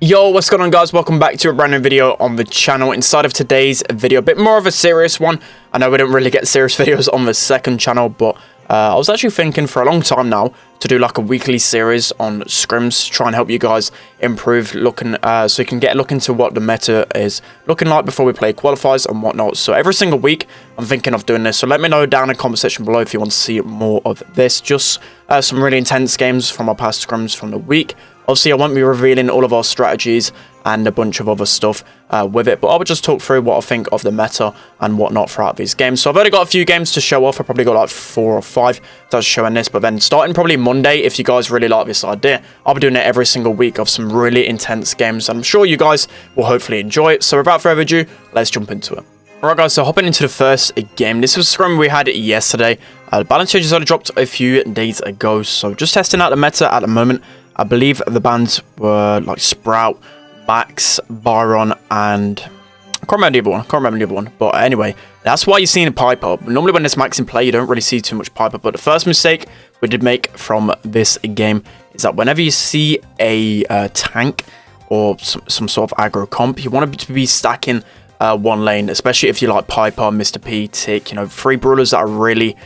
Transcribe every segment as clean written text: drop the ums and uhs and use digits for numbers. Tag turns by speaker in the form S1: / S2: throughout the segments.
S1: Yo, what's going on, guys? Welcome back to a brand new video on the channel. Inside of today's video, a bit more of a serious one. I know we don't really get serious videos on the second channel, but I was actually thinking for a long time now to do like a weekly series on scrims, try and help you guys improve so you can get a look into what the meta is looking like before we play qualifiers and whatnot. So every single week I'm thinking of doing this, so let me know down in the comment section below if you want to see more of this. Just some really intense games from our past scrims from the week. Obviously, I won't be revealing all of our strategies and a bunch of other stuff with it, but I will just talk through what I think of the meta and whatnot throughout these games. So I've already got a few games to show off. I've probably got like 4 or 5 that's showing this, but then starting probably Monday, if you guys really like this idea, I'll be doing it every single week of some really intense games, and I'm sure you guys will hopefully enjoy it. So without further ado, let's jump into it. Alright guys, so hopping into the first game. This was a scrum we had yesterday. The balance changes only dropped a few days ago, so just testing out the meta at the moment. I believe the bands were like Sprout, Max, Byron, and I can't remember the other one. But anyway, that's why you're seeing a pipe up. Normally when there's Max in play, you don't really see too much pipe up. But the first mistake we did make from this game is that whenever you see a tank or some sort of aggro comp, you want to be stacking one lane, especially if you like Piper, Mr. P, Tick, you know, 3 brawlers that are really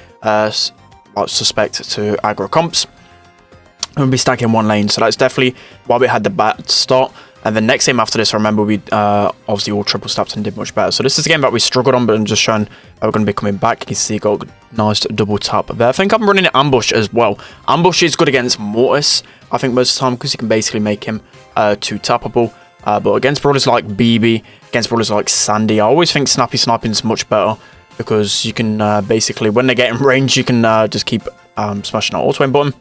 S1: suspect to aggro comps. We'll be stacking one lane, so that's definitely why we had the bad start. And the next game after this, I remember we obviously all triple stacked and did much better. So this is a game that we struggled on, but I'm just showing we're going to be coming back. You can see got a nice double tap there. I think I'm running ambush as well. Ambush is good against Mortis, I think, most of the time, because you can basically make him 2-tappable. But against brawlers like BB, against brawlers like Sandy, I always think snappy sniping is much better, because you can basically, when they get in range, you can just keep smashing that auto aim button.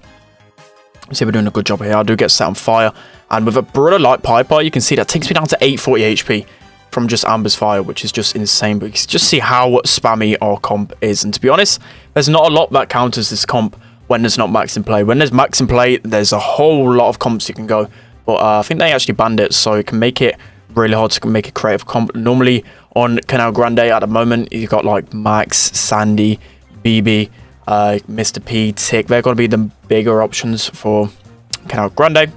S1: See, we're doing a good job here. I do get set on fire, and with a brawler like Piper, you can see that takes me down to 840 HP from just Amber's fire, which is just insane. But you can just see how spammy our comp is, and to be honest, there's not a lot that counters this comp when there's not Max in play. When there's Max in play, there's a whole lot of comps you can go, but I think they actually banned it, so it can make it really hard to make a creative comp. Normally on Canal Grande at the moment, you've got like Max, Sandy, BB, Mr. P, Tick. They're going to be the bigger options for Canal Grande. Like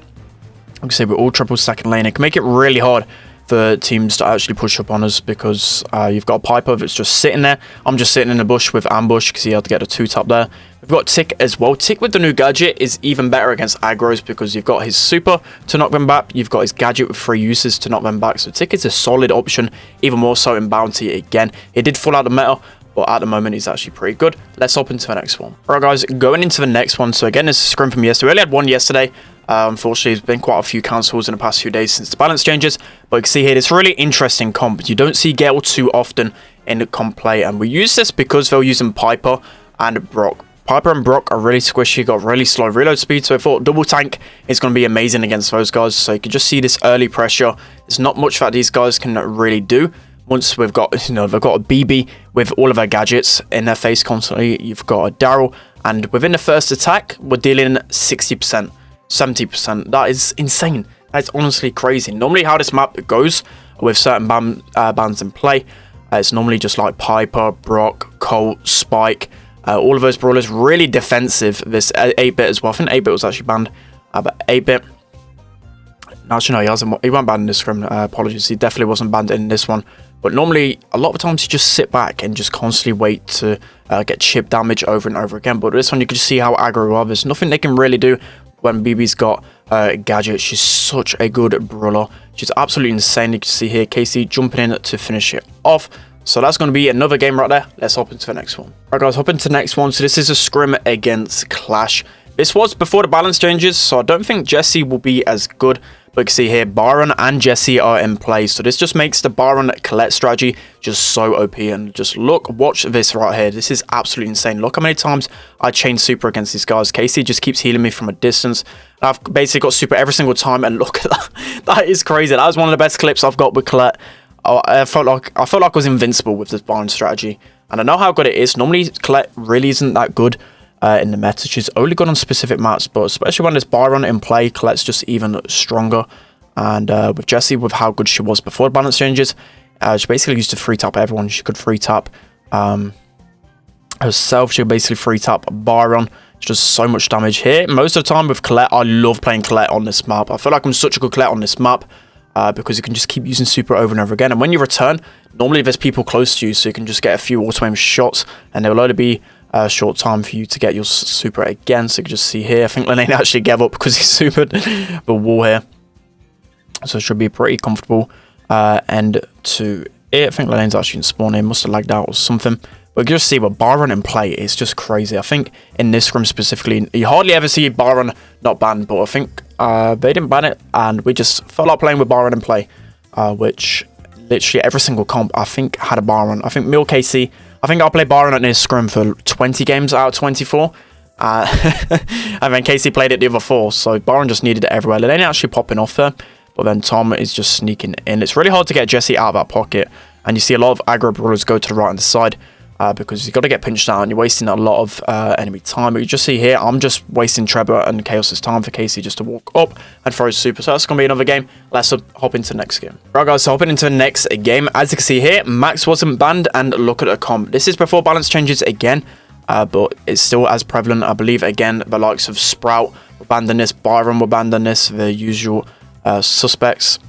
S1: I say, we're all triple second lane. It can make it really hard for teams to actually push up on us, because you've got a Piper that's just sitting there. I'm just sitting in the bush with ambush because he had to get a 2-tap there. We've got Tick as well. Tick with the new gadget is even better against aggros, because you've got his super to knock them back. You've got his gadget with 3 uses to knock them back. So Tick is a solid option, even more so in Bounty again. He did fall out of meta, but at the moment he's actually pretty good. Let's hop into the next one. Alright guys, going into the next one. So again, this is a scrim from yesterday. We only had one yesterday. Unfortunately, there's been quite a few cancels in the past few days since the balance changes. But you can see here, this really interesting comp. You don't see Gale too often in the comp play. And we use this because they're using Piper and Brock. Piper and Brock are really squishy, got really slow reload speed. So I thought double tank is going to be amazing against those guys. So you can just see this early pressure. There's not much that these guys can really do. Once we've got, you know, they've got a BB with all of their gadgets in their face constantly. You've got a Daryl, and within the first attack, we're dealing 60%, 70%. That is insane. That's honestly crazy. Normally how this map goes with certain bands in play, it's normally just like Piper, Brock, Colt, Spike, all of those brawlers really defensive. This 8-bit as well. I think 8-bit was actually banned, but 8-bit. Actually, no, he wasn't banned in this scrim. Apologies, he definitely wasn't banned in this one. But normally, a lot of times you just sit back and just constantly wait to get chip damage over and over again. But this one, you can just see how aggro are. There's nothing they can really do when BB's got gadget. She's such a good brawler. She's absolutely insane. You can see here, Casey jumping in to finish it off. So that's going to be another game right there. Let's hop into the next one. Alright guys, hop into the next one. So this is a scrim against Clash. This was before the balance changes, so I don't think Jesse will be as good. But you can see here, Byron and Jesse are in play. So this just makes the Byron Colette strategy just so OP. And just watch this right here. This is absolutely insane. Look how many times I chain super against these guys. Casey just keeps healing me from a distance. I've basically got super every single time. And look at that. That is crazy. That was one of the best clips I've got with Colette. I felt like I was invincible with this Byron strategy. And I know how good it is. Normally, Colette really isn't that good in the meta. She's only good on specific maps, but especially when there's Byron in play, Colette's just even stronger. And with Jessie, with how good she was before the balance changes, she basically used to free tap everyone. She could free tap herself. She could basically free tap Byron. It's just so much damage here. Most of the time with Colette, I love playing Colette on this map. I feel like I'm such a good Colette on this map. because you can just keep using super over and over again. And when you return, normally there's people close to you, so you can just get a few auto-aim shots, and there will only be a short time for you to get your super again. So you can just see here, I think Lane actually gave up because he supered the wall here. So it should be a pretty comfortable end to it. I think Lane's actually in spawn here, must have lagged out or something. But you can just see what Byron in play is just crazy. I think in this scrim specifically, you hardly ever see Byron not banned, but I think they didn't ban it, and we just felt like playing with Byron in play, which literally every single comp I think had a Byron. I think Mil KC, I think I played Byron at this scrim for 20 games out of 24. And then KC played it the other 4, so Byron just needed it everywhere. They ain't actually popping off there, but then Tom is just sneaking in. It's really hard to get Jesse out of that pocket, and you see a lot of aggro brawlers go to the right hand side. Because you've got to get pinched out and you're wasting a lot of enemy time. But you just see here, I'm just wasting Trevor and Chaos's time for Casey just to walk up and throw his super. So that's going to be another game. Let's hop into the next game. Right, guys, so hopping into the next game. As you can see here, Max wasn't banned, and look at the comp. This is before balance changes again, but it's still as prevalent. I believe, again, the likes of Sprout were banned in this, Byron were banned in this, the usual suspects.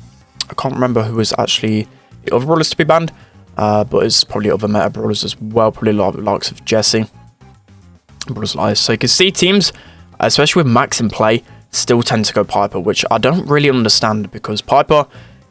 S1: I can't remember who was actually the other brawlers to be banned. But it's probably other meta brawlers as well, probably a lot of the likes of Jesse, brawlers like this. So you can see teams, especially with Max in play, still tend to go Piper, which I don't really understand, because Piper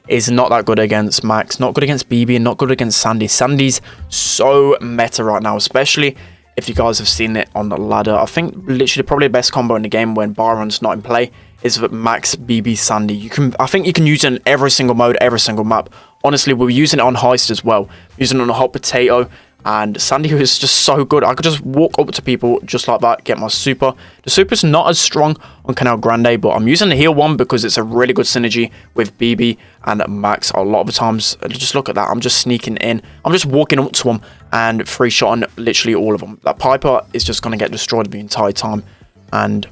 S1: is not that good against Max, not good against BB, and not good against Sandy. Sandy's so meta right now, especially if you guys have seen it on the ladder. I think literally probably the best combo in the game when Byron's not in play is Max, BB, Sandy. I think you can use it in every single mode, every single map. Honestly, we're using it on Heist as well. Using it on a Hot Potato. And Sandy is just so good. I could just walk up to people just like that, get my super. The super's not as strong on Canal Grande, but I'm using the heal one because it's a really good synergy with BB and Max. A lot of the times, just look at that. I'm just sneaking in. I'm just walking up to them and free-shotting literally all of them. That Piper is just going to get destroyed the entire time. And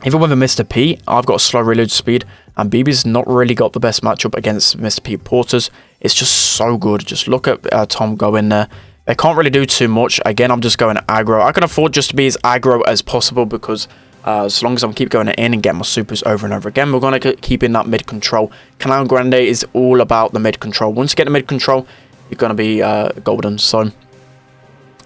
S1: even with a Mr. P, I've got a slow reload speed, and BB's not really got the best matchup against Mr. P Porters. It's just so good. Just look at Tom go in there. They can't really do too much. Again, I'm just going aggro. I can afford just to be as aggro as possible, because as long as I keep going in and getting my supers over and over again, we're going to keep in that mid control. Canal Grande is all about the mid control. Once you get the mid control, you're going to be golden. So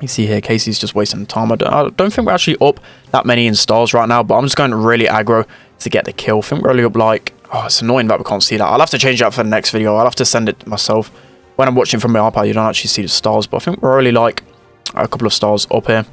S1: you see here, Casey's just wasting time. I don't think we're actually up that many in stars right now, but I'm just going really aggro to get the kill. I think we're only up like... Oh, it's annoying that we can't see that. I'll have to change that for the next video. I'll have to send it myself. When I'm watching from my iPad, you don't actually see the stars, but I think we're only like a couple of stars up here.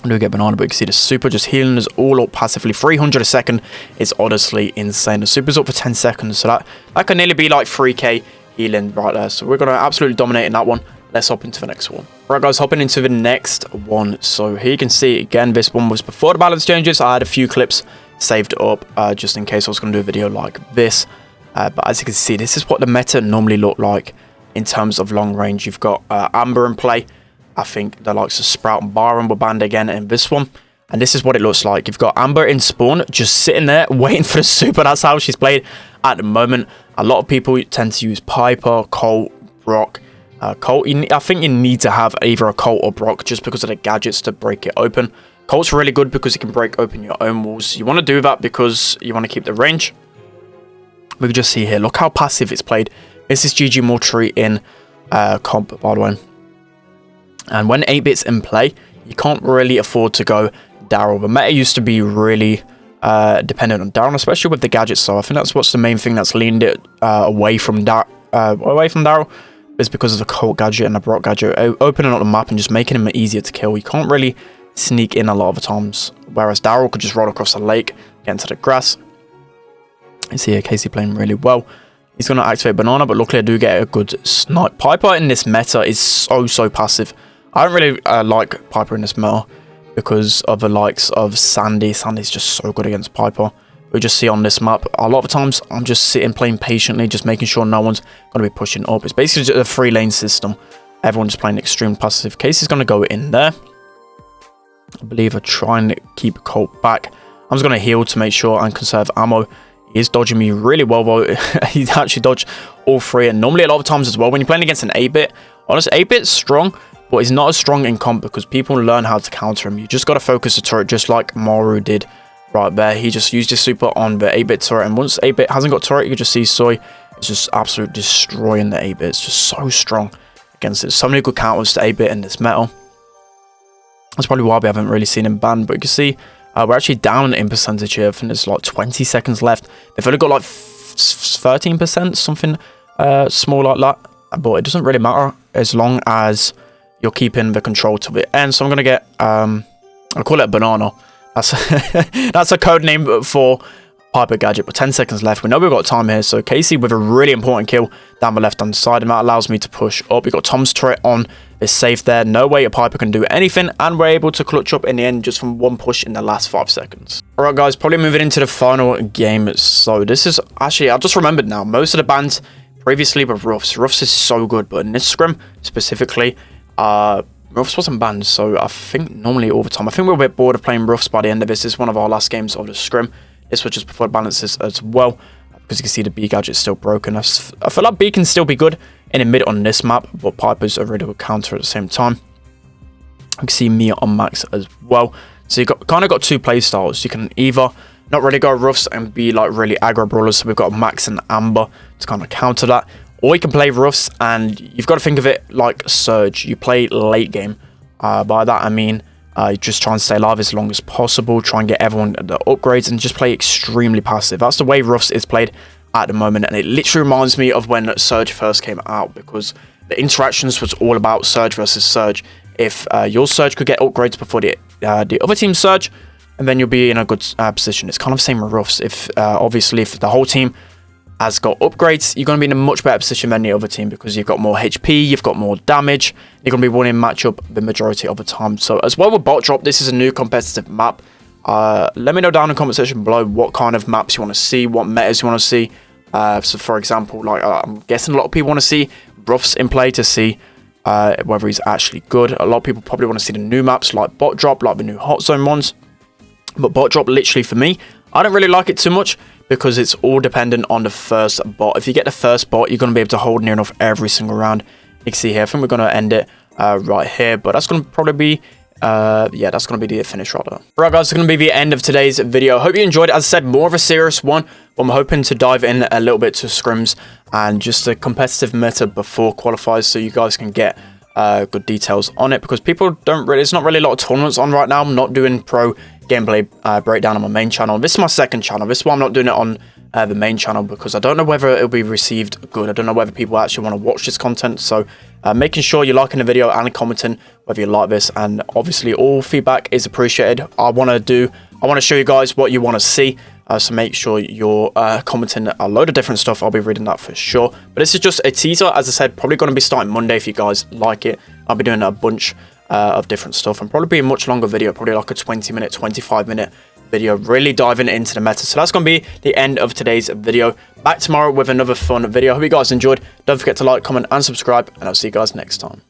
S1: I do get banana, but you can see the super just healing us all up passively. 300 a second is honestly insane. The super's up for 10 seconds, so that can nearly be like 3k healing right there. So we're going to absolutely dominate in that one. Let's hop into the next one. Right, guys, hopping into the next one. So here you can see, again, this one was before the balance changes. I had a few clips saved up just in case I was going to do a video like this. But as you can see, this is what the meta normally look like in terms of long range. You've got Amber in play. I think the likes of Sprout and Byron were banned again in this one. And this is what it looks like. You've got Amber in spawn, just sitting there waiting for the super. That's how she's played at the moment. A lot of people tend to use Piper, Colt, Brock. Colt, I think you need to have either a Colt or Brock just because of the gadgets to break it open. Colt's really good because you can break open your own walls. You want to do that because you want to keep the range. We can just see here, look how passive it's played. This is GG Mortuary in comp, by the way. And when 8-bit's in play, you can't really afford to go Daryl. The meta used to be really dependent on Daryl, especially with the gadgets. So I think that's what's the main thing that's leaned it away from Daryl. Is because of the Colt gadget and the Brock gadget, opening up the map and just making him easier to kill. You can't really sneak in a lot of the times, whereas Daryl could just roll across the lake, get into the grass. You see here, Casey playing really well. He's going to activate Banana, but luckily I do get a good snipe. Piper in this meta is so passive. I don't really like Piper in this meta because of the likes of Sandy. Sandy's just so good against Piper. We just see on this map, a lot of times I'm just sitting playing patiently, just making sure no one's going to be pushing up. It's basically just a 3-lane system. Everyone's playing extreme passive. Casey's going to go in there. I believe I'm trying to keep Colt back. I'm just going to heal to make sure and conserve ammo. He is dodging me really well, though. He's actually dodged all 3. And normally a lot of times as well, when you're playing against an 8-bit, honestly, 8-bit's strong, but he's not as strong in comp because people learn how to counter him. You just got to focus the turret just like Maru did right there. He just used his super on the 8-bit turret, and once 8-bit hasn't got turret, you can just see Soy is just absolutely destroying the 8-bit. It's just so strong against it. So many good counters to 8-bit in this meta. That's probably why we haven't really seen him banned, but you can see we're actually down in percentage here. I think there's like 20 seconds left. They've only got like 13%, something small like that, but it doesn't really matter as long as you're keeping the control to the end. So I'm going to get, I'll call it a banana. That's, that's a code name for Piper Gadget, but 10 seconds left. We know we've got time here, so Casey with a really important kill down the left-hand side, and that allows me to push up. We've got Tom's turret on, is safe there. No way a Piper can do anything, and we're able to clutch up in the end just from one push in the last 5 seconds. Alright guys, probably moving into the final game. So this is actually, I just remembered now, most of the bans previously were Ruffs. Ruffs is so good, but in this scrim specifically, Ruffs wasn't banned, so I think normally all the time. I think we're a bit bored of playing Ruffs by the end of this. This is one of our last games of the scrim. This was just before balances as well, because you can see the B gadget's still broken. I feel like B can still be good in the mid on this map, but Piper's a really good counter at the same time. You can see me on max as well. So you kind of got two play styles. You can either not really go Ruffs and be like really aggro brawlers. So we've got Max and Amber to kind of counter that. Or you can play Ruffs, and you've got to think of it like Surge. You play late game. By that I mean you just try and stay alive as long as possible, try and get everyone the upgrades, and just play extremely passive. That's the way Ruffs is played at the moment, and it literally reminds me of when Surge first came out, because the interactions was all about Surge versus Surge. If your Surge could get upgrades before the other team's Surge, and then you'll be in a good position. It's kind of the same with Ruffs. If obviously if the whole team has got upgrades, you're going to be in a much better position than the other team, because you've got more HP, you've got more damage, you're going to be winning matchup the majority of the time. So as well with bot drop, this is a new competitive map. Let me know down in the comment section below what kind of maps you want to see, what metas you want to see. So for example, like I'm guessing a lot of people want to see Ruffs in play to see whether he's actually good. A lot of people probably want to see the new maps like bot drop, like the new hot zone ones. But bot drop, literally for me, I don't really like it too much, because it's all dependent on the first bot. If you get the first bot, you're going to be able to hold near enough every single round. You can see here, I think we're going to end it right here, but that's going to probably be, yeah, that's going to be the finish right there. Right guys, it's going to be the end of today's video. Hope you enjoyed it. As I said, more of a serious one, but I'm hoping to dive in a little bit to scrims and just a competitive meta before qualifiers, so you guys can get good details on it, because people don't really, there's not really a lot of tournaments on right now. I'm not doing pro gameplay breakdown on my main channel. This is my second channel. This is why I'm not doing it on the main channel, because I don't know whether it'll be received good. I don't know whether people actually want to watch this content. So making sure you're liking the video and commenting whether you like this, and obviously all feedback is appreciated. I want to show you guys what you want to see. So make sure you're commenting a load of different stuff. I'll be reading that for sure. But this is just a teaser. As I said, probably going to be starting Monday if you guys like it. I'll be doing a bunch of different stuff, and probably be a much longer video, probably like a 20-minute, 25-minute video, really diving into the meta. So that's going to be the end of today's video. Back tomorrow with another fun video. Hope you guys enjoyed. Don't forget to like, comment, and subscribe, and I'll see you guys next time.